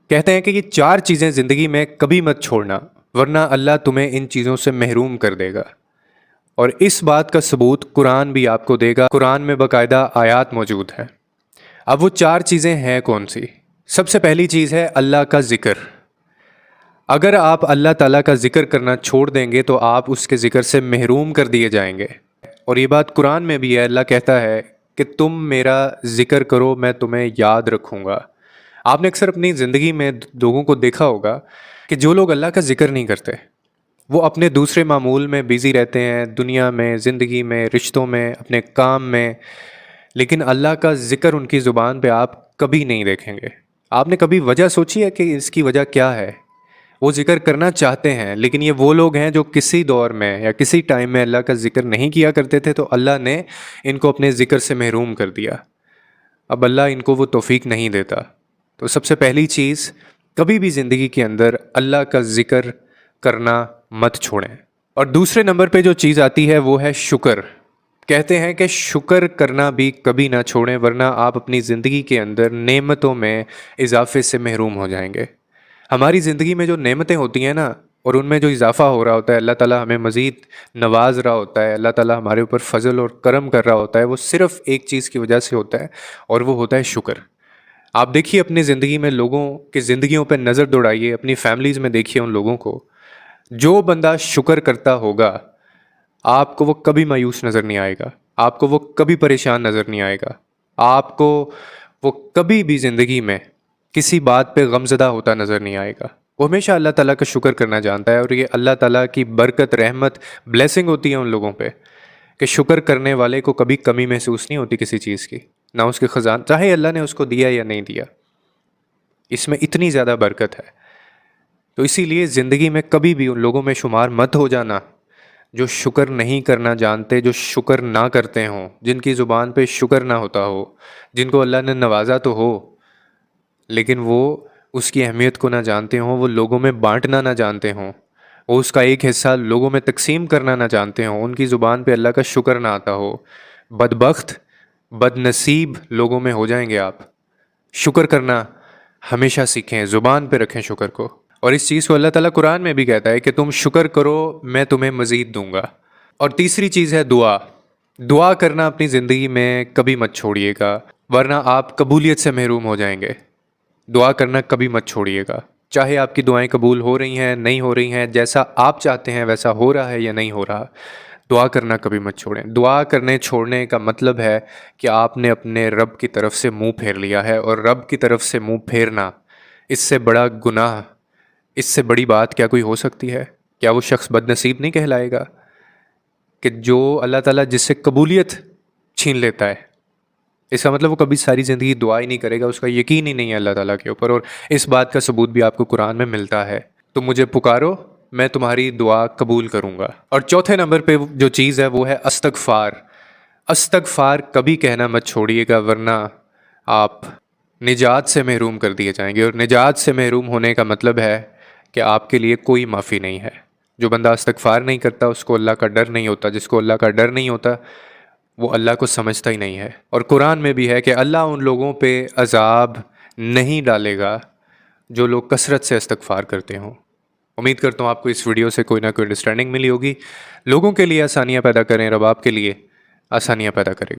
کہتے ہیں کہ یہ 4 چیزیں زندگی میں کبھی مت چھوڑنا ورنہ اللہ تمہیں ان چیزوں سے محروم کر دے گا، اور اس بات کا ثبوت قرآن بھی آپ کو دے گا۔ قرآن میں باقاعدہ آیات موجود ہیں۔ اب وہ 4 چیزیں ہیں کون سی؟ سب سے پہلی چیز ہے اللہ کا ذکر۔ اگر آپ اللہ تعالیٰ کا ذکر کرنا چھوڑ دیں گے تو آپ اس کے ذکر سے محروم کر دیے جائیں گے، اور یہ بات قرآن میں بھی ہے۔ اللہ کہتا ہے کہ تم میرا ذکر کرو میں تمہیں یاد رکھوں گا۔ آپ نے اکثر اپنی زندگی میں لوگوں کو دیکھا ہوگا کہ جو لوگ اللہ کا ذکر نہیں کرتے وہ اپنے دوسرے معمول میں بیزی رہتے ہیں، دنیا میں، زندگی میں، رشتوں میں، اپنے کام میں، لیکن اللہ کا ذکر ان کی زبان پہ آپ کبھی نہیں دیکھیں گے۔ آپ نے کبھی وجہ سوچی ہے کہ اس کی وجہ کیا ہے؟ وہ ذکر کرنا چاہتے ہیں لیکن یہ وہ لوگ ہیں جو کسی دور میں یا کسی ٹائم میں اللہ کا ذکر نہیں کیا کرتے تھے، تو اللہ نے ان کو اپنے ذکر سے محروم کر دیا۔ اب اللہ ان کو وہ توفیق نہیں دیتا۔ تو سب سے پہلی چیز، کبھی بھی زندگی کے اندر اللہ کا ذکر کرنا مت چھوڑیں۔ اور دوسرے نمبر پہ جو چیز آتی ہے وہ ہے شکر۔ کہتے ہیں کہ شکر کرنا بھی کبھی نہ چھوڑیں ورنہ آپ اپنی زندگی کے اندر نعمتوں میں اضافے سے محروم ہو جائیں گے۔ ہماری زندگی میں جو نعمتیں ہوتی ہیں نا، اور ان میں جو اضافہ ہو رہا ہوتا ہے، اللہ تعالیٰ ہمیں مزید نواز رہا ہوتا ہے، اللہ تعالیٰ ہمارے اوپر فضل اور کرم کر رہا ہوتا ہے، وہ صرف ایک چیز کی وجہ سے ہوتا ہے، اور وہ ہوتا ہے شکر۔ آپ دیکھیے اپنی زندگی میں لوگوں کی زندگیوں پہ نظر دوڑائیے، اپنی فیملیز میں دیکھیے ان لوگوں کو، جو بندہ شکر کرتا ہوگا آپ کو وہ کبھی مایوس نظر نہیں آئے گا، آپ کو وہ کبھی پریشان نظر نہیں آئے گا، آپ کو وہ کبھی بھی زندگی میں کسی بات پہ غمزدہ ہوتا نظر نہیں آئے گا۔ وہ ہمیشہ اللہ تعالیٰ کا شکر کرنا جانتا ہے، اور یہ اللہ تعالیٰ کی برکت، رحمت، بلیسنگ ہوتی ہے ان لوگوں پہ کہ شکر کرنے والے کو کبھی کمی محسوس نہیں ہوتی کسی چیز کی، نہ اس کے خزان، چاہے اللہ نے اس کو دیا یا نہیں دیا، اس میں اتنی زیادہ برکت ہے۔ تو اسی لیے زندگی میں کبھی بھی ان لوگوں میں شمار مت ہو جانا جو شکر نہیں کرنا جانتے، جو شکر نہ کرتے ہوں، جن کی زبان پہ شکر نہ ہوتا ہو، جن کو اللہ نے نوازا تو ہو لیکن وہ اس کی اہمیت کو نہ جانتے ہوں، وہ لوگوں میں بانٹنا نہ جانتے ہوں، وہ اس کا ایک حصہ لوگوں میں تقسیم کرنا نہ جانتے ہوں، ان کی زبان پہ اللہ کا شکر نہ آتا ہو۔ بدبخت، بد نصیب لوگوں میں ہو جائیں گے آپ۔ شکر کرنا ہمیشہ سیکھیں، زبان پہ رکھیں شکر کو، اور اس چیز کو اللہ تعالیٰ قرآن میں بھی کہتا ہے کہ تم شکر کرو میں تمہیں مزید دوں گا۔ اور تیسری چیز ہے دعا۔ دعا کرنا اپنی زندگی میں کبھی مت چھوڑیے گا ورنہ آپ قبولیت سے محروم ہو جائیں گے۔ دعا کرنا کبھی مت چھوڑیے گا، چاہے آپ کی دعائیں قبول ہو رہی ہیں نہیں ہو رہی ہیں، جیسا آپ چاہتے ہیں ویسا ہو رہا ہے یا نہیں ہو رہا، دعا کرنا کبھی مت چھوڑیں۔ دعا کرنے چھوڑنے کا مطلب ہے کہ آپ نے اپنے رب کی طرف سے منہ پھیر لیا ہے، اور رب کی طرف سے منہ پھیرنا، اس سے بڑا گناہ، اس سے بڑی بات کیا کوئی ہو سکتی ہے؟ کیا وہ شخص بد نصیب نہیں کہلائے گا کہ جو اللہ تعالیٰ جس سے قبولیت چھین لیتا ہے؟ اس کا مطلب وہ کبھی ساری زندگی دعا ہی نہیں کرے گا، اس کا یقین ہی نہیں ہے اللہ تعالیٰ کے اوپر، اور اس بات کا ثبوت بھی آپ کو قرآن میں ملتا ہے۔ تم مجھے پکارو میں تمہاری دعا قبول کروں گا۔ اور چوتھے نمبر پہ جو چیز ہے وہ ہے استغفار۔ استغفار کبھی کہنا مت چھوڑیے گا ورنہ آپ نجات سے محروم کر دیے جائیں گے، اور نجات سے محروم ہونے کا مطلب ہے کہ آپ کے لیے کوئی معافی نہیں ہے۔ جو بندہ استغفار نہیں کرتا اس کو اللہ کا ڈر نہیں ہوتا، جس کو اللہ کا ڈر نہیں ہوتا وہ اللہ کو سمجھتا ہی نہیں ہے۔ اور قرآن میں بھی ہے کہ اللہ ان لوگوں پہ عذاب نہیں ڈالے گا جو لوگ کثرت سے استغفار کرتے ہوں۔ امید کرتا ہوں آپ کو اس ویڈیو سے کوئی نہ کوئی انڈرسٹینڈنگ ملی ہوگی۔ لوگوں کے لیے آسانیاں پیدا کریں، رب آپ کے لیے آسانیاں پیدا کرے گا۔